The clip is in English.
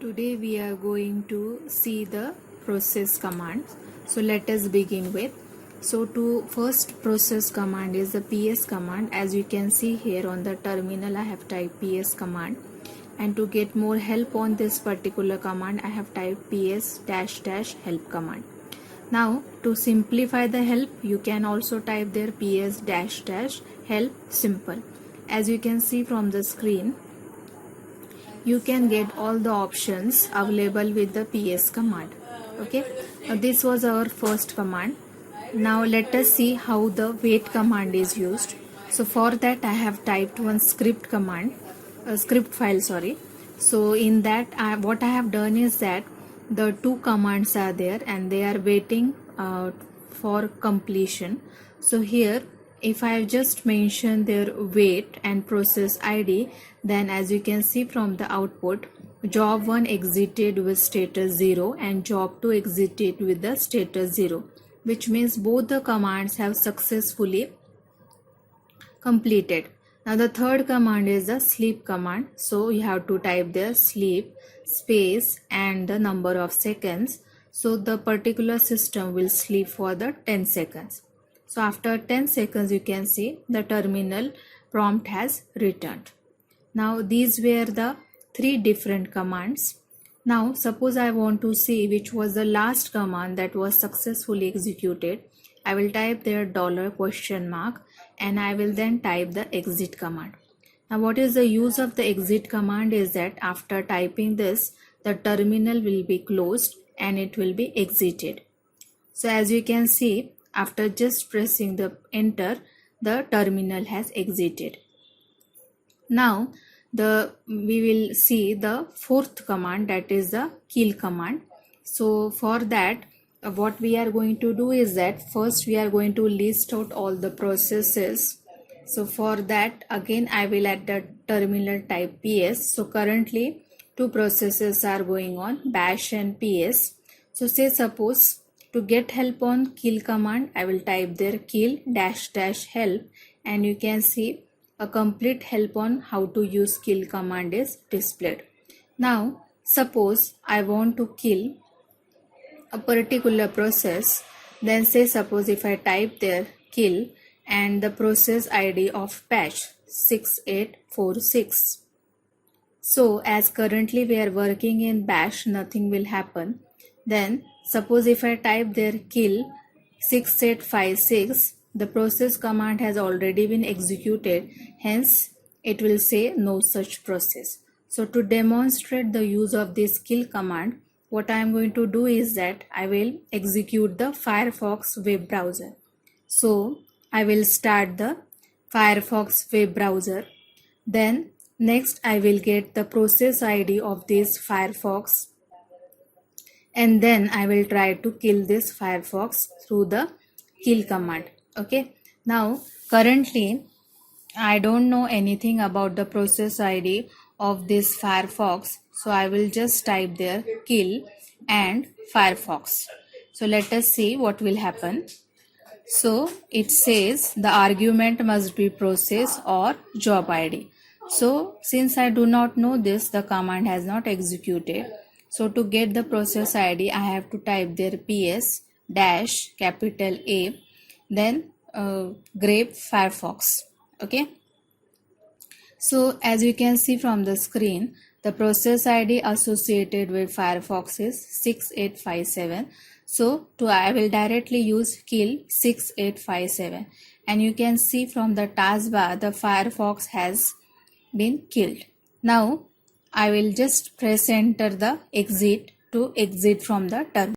Today we are going to see the process commands. So let us begin with. So to first process command is the ps command. As you can see here on the terminal, I have typed ps command, and to get more help on this particular command I have typed ps -- help command. Now to simplify the help, you can also type there ps -- help simple. As you can see from the screen, you can get all the options available with the ps command. Okay, this was our first command. Now let us see how the wait command is used. So for that I have typed one script command, a script file, sorry. So in that what I have done is that the two commands are there and they are waiting for completion. So here, if I have just mentioned their wait and process ID, then as you can see from the output, job 1 exited with status 0 and job 2 exited with the status 0, which means both the commands have successfully completed. Now the third command is the sleep command. So you have to type there sleep space and the number of seconds. So the particular system will sleep for the 10 seconds. So after 10 seconds, you can see the terminal prompt has returned. Now these were the three different commands. Now suppose I want to see which was the last command that was successfully executed. I will type there $? and I will then type the exit command. Now what is the use of the exit command is that after typing this, the terminal will be closed and it will be exited. So as you can see, after just pressing the enter, the terminal has exited. Now we will see the fourth command, that is the kill command. So for that, what we are going to do is that first we are going to list out all the processes. So for that, again I will at the terminal type ps. So currently two processes are going on, bash and ps. So say suppose to get help on kill command, I will type there kill -- help, and you can see a complete help on how to use kill command is displayed. Now suppose I want to kill a particular process, then say suppose if I type there kill and the process ID of bash 6846. So as currently we are working in bash, nothing will happen. Then suppose if I type there kill 6856, the process command has already been executed, hence it will say no such process. So to demonstrate the use of this kill command, what I am going to do is that I will execute the Firefox web browser. So I will start the Firefox web browser. Then next I will get the process ID of this Firefox, and then I will try to kill this Firefox through the kill command. Okay, now currently I don't know anything about the process ID of this Firefox, so I will just type there kill and Firefox. So let us see what will happen. So it says the argument must be process or job ID. So since I do not know this, the command has not executed. So to get the process ID, I have to type there ps -- capital A, then grep Firefox. Okay. So as you can see from the screen, the process ID associated with Firefox is 6857. So I will directly use kill 6857, and you can see from the taskbar the Firefox has been killed. Now I will just press enter the exit to exit from the terminal.